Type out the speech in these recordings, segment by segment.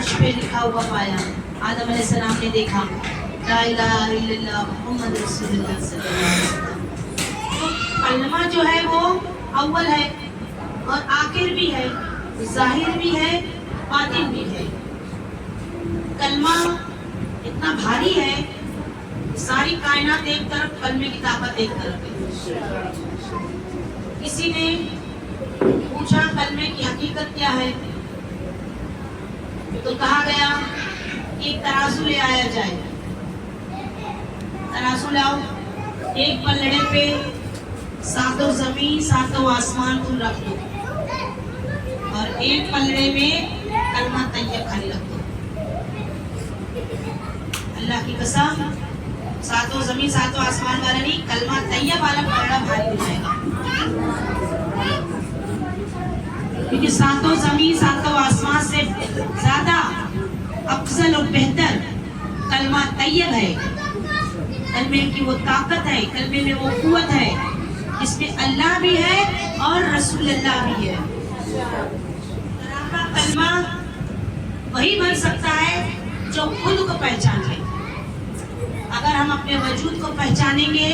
अर्श पे लिखा हुआ पाया। आदम अलैहिस्सलाम ने देखा ला इलाहा इल्लल्लाह मुहम्मद रसूलुल्लाह सल्लल्लाहु अलैहि वसल्लम। तो कलमा जो है वो अव्वल है और आखिर भी है, जाहिर भी है, बातिन भी है। कलमा इतना भारी है, सारी कायनात एक तरफ, कलमे की ताकत एक तरफ है। किसी ने पूछा कलमे की हकीकत क्या है, तो कहा गया कि एक तराजू ले आया जाए। तराजू लाओ, एक पलड़े पे सातों जमीन सातों आसमान तुम रख दो और एक पलड़े में कलमा तैयब खाली रख दो। अल्लाह की कसम, सातों जमीन सातों आसमान वाला नहीं, कलमा तैयब वाला पलड़ा भारी हो जाएगा। क्योंकि सातों जमीन सातों आसमान से ज्यादा अफजल और बेहतर कलमा तैयब है। कलमे की वो ताकत है, कलमे में वो कुव्वत है जिसमें अल्लाह भी है और रसूलुल्लाह भी है। आपका कलमा वही बन सकता है जो खुद को पहचान ले। अगर हम अपने वजूद को पहचानेंगे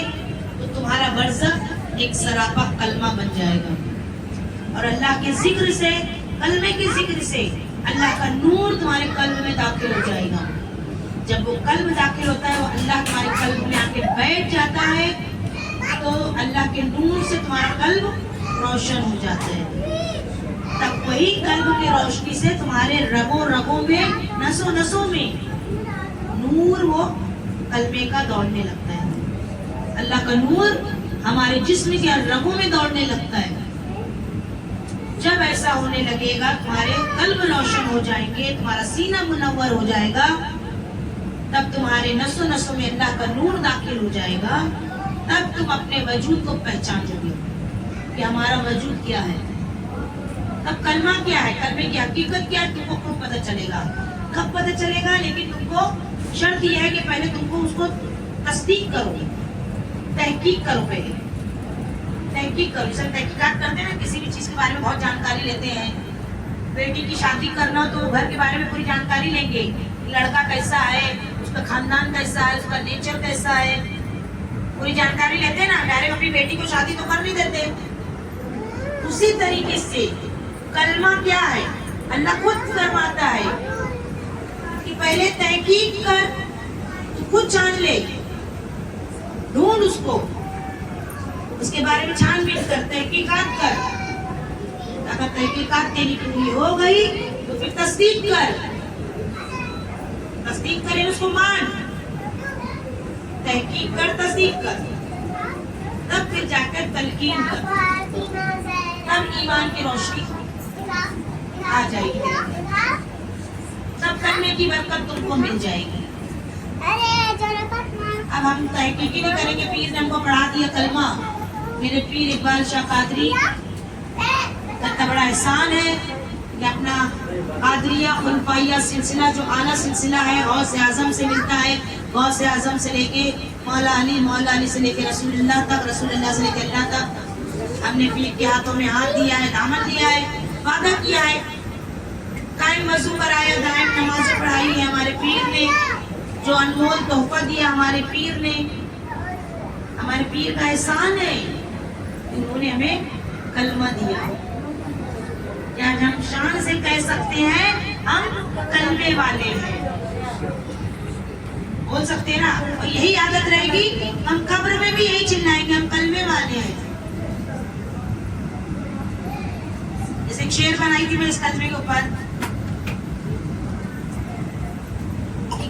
तो तुम्हारा बरज़ख एक सरापा कलमा बन जाएगा और अल्लाह के जिक्र से, कलमे के जिक्र से अल्लाह का नूर तुम्हारे कल्ब में दाखिल हो जाएगा। जब वो कल्ब दाखिल होता है, वो अल्लाह तुम्हारे कल्ब में आके बैठ जाता है, तो अल्लाह के नूर से तुम्हारा कल्ब रोशन हो जाता है। तब वही कल्ब की रोशनी से तुम्हारे रगों रगों में, नसों नसों में नूर वो कलमे का दौड़ने लगता है। अल्लाह का नूर हमारे जिस्म के रगों में दौड़ने लगता है। जब ऐसा होने लगेगा, तुम्हारे कल्ब रोशन हो जाएंगे, तुम्हारा सीना मुनव्वर हो जाएगा, तब तुम्हारे नसों नसों में अल्लाह का नूर दाखिल हो जाएगा। तब तुम अपने वजूद को पहचानोगे कि हमारा वजूद क्या है। तब कलमा क्या है, कलमे की हकीकत क्या है, तुमको खुद पता चलेगा। कब पता चलेगा? लेकिन तुमको शर्त यह है कि पहले तुमको उसको तस्दीक करो, तहकीक करो। पहले तहकीक करो। जैसे तहकीकात करते हैं ना, किसी भी चीज के बारे में बहुत जानकारी लेते हैं। बेटी की शादी करना तो घर के बारे में पूरी जानकारी लेंगे, लड़का कैसा है, उसका खानदान कैसा है, उसका नेचर कैसा है, पूरी जानकारी लेते हैं ना। डायरेक्ट अपनी बेटी को शादी तो कर नहीं देते। उसी तरीके से कलमा क्या है, अल्लाह खुद फरमाता है कि पहले तहकीक कर, तू खुद जान ले, ढूंढ उसको, उसके बारे में छानबीन कर, तहकीकात कर। अगर तहकीकात तेरी पूरी हो गई तो फिर तस्दीक कर। तस्दीक करे उसको मान, तहकीक कर, तस्दीक कर, तब फिर जाकर तलकीन कर, तब ईमान की रोशनी आ जाएगी, तब करने की बरकत तुमको मिल जाएगी। अब हम तहकीक नहीं करेंगे, पीर ने हमको पढ़ा दिया कलमा। मेरे पीर इकबाल शाह कादरी का बड़ा एहसान है कि अपना कादरिया खुलफाइया सिलसिला, जो आला सिलसिला है, गौस आजम से मिलता है। गौस आजम से लेके मौला अली से लेके रसूलुल्लाह तक, रसूलुल्लाह से लेके अल्लाह तक हमने पीर के हाथों में हाथ दिया है, दामन दिया है, वादा किया है। कायम वज़ू कराया, दायम नमाज़ें पढ़ाई है हमारे पीर ने। जो अनमोल तोहफा दिया हमारे पीर ने, हमारे पीर का एहसान है, उन्होंने हमें कलमा दिया। क्या हम शान से कह सकते हैं हम कलमे वाले हैं? बोल सकते हैं ना। और यही आदत रहेगी, हम कब्र में भी यही चिल्लाएंगे, हम कलमे वाले हैं। जैसे एक शेर बनाई थी मैं इस कलमे के ऊपर,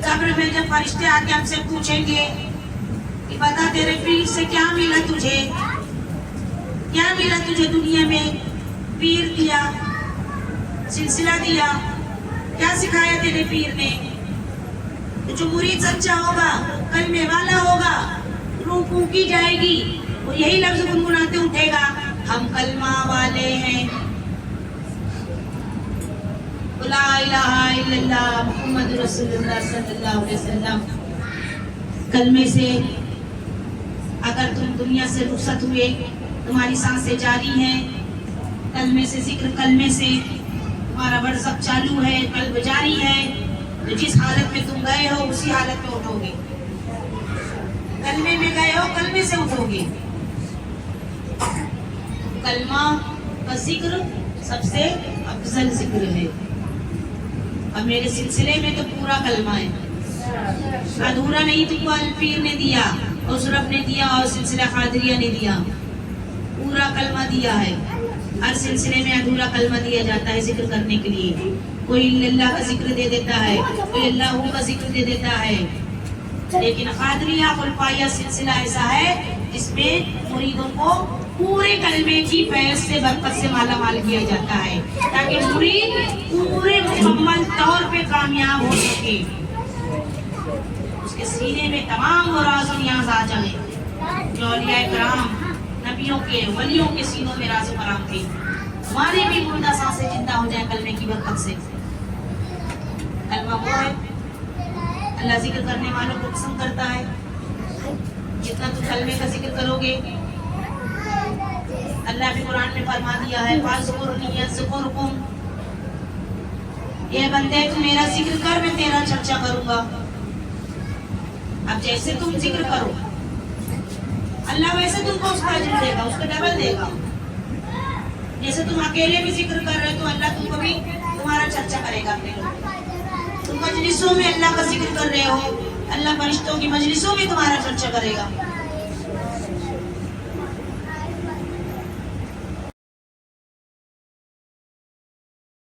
कब्र में जब फरिश्ते आके हमसे पूछेंगे कि बता तेरे पीर से क्या मिला तुझे, क्या मिला तुझे दुनिया में, पीर दिया, सिलसिला दिया, क्या सिखाया तेरे पीर ने। तो जो मुरीद सच्चा होगा, कलमे वाला होगा, रूह फूंकी जाएगी, वो यही लफ्ज गुनगुनाते उठेगा, हम कलमा वाले हैं। ला इलाहा इल्लल्लाह मुहम्मद रसूलुल्लाह सल्लल्लाहु अलैहि वसल्लम। कलमे से अगर तुम दुनिया से रुखसत हुए, तुम्हारी सांसें जारी हैं, कलमे से, जिक्र कलमे से तुम्हारा बरज़ख चालू है, कल्ब जारी है, تو جس حالت میں تم گئے ہو اسی حالت میں اٹھو گے. کلمے میں گئے ہو کلمے سے اٹھو گے. کلمہ کا ذکر سب سے افضل ذکر ہے. اور میرے سلسلے میں تو پورا کلمہ ہے. ادھورا نہیں تم کو الپیر نے دیا, اسرف نے دیا اور سلسلہ قادریہ نے دیا. پورا کلمہ دیا ہے. ہر سلسلے میں ادھورا کلمہ دیا جاتا ہے ذکر کرنے کے لیے. کوئی اللہ کا ذکر دے دیتا ہے, کوئی اللہ کا ذکر دے دیتا ہے. لیکن قادریہ خلفائیہ سلسلہ ایسا ہے جس میں مریدوں کو پورے کلمے کی فیض سے برکت سے مالا مال کیا جاتا ہے تاکہ مرید پورے مکمل طور پہ کامیاب ہو سکے. اس کے سینے میں تمام وہ راز و نیاز آ جائیں جو اولیاء کرام نبیوں کے ولیوں کے سینوں میں راز و کرام تھے. ہمارے بھی مردہ سانسیں زندہ ہو جائیں کلمے کی برکت سے. کلمہ وہ ہے اللہ ذکر کرنے والوں کو پسند کرتا ہے. جتنا تم کلمے کا ذکر کرو گے, اللہ بھی قرآن میں فرما دیا ہے فَاذْكُرْنِي أَذْكُرْكُمْ, یہ بندے تو میرا ذکر کر میں تیرا چرچا کروں گا. اب جیسے تم ذکر کرو اللہ ویسے تم کو اس کا اجر دے گا, اس کا ڈبل دے گا. جیسے تم اکیلے بھی ذکر کر رہے تو اللہ تم کو بھی تمہارا چرچا کرے گا. اپنے لوگ تم مجلسوں میں اللہ کا ذکر کر رہے ہو, اللہ فرشتوں کی مجلسوں میں تمہارا چرچا کرے گا.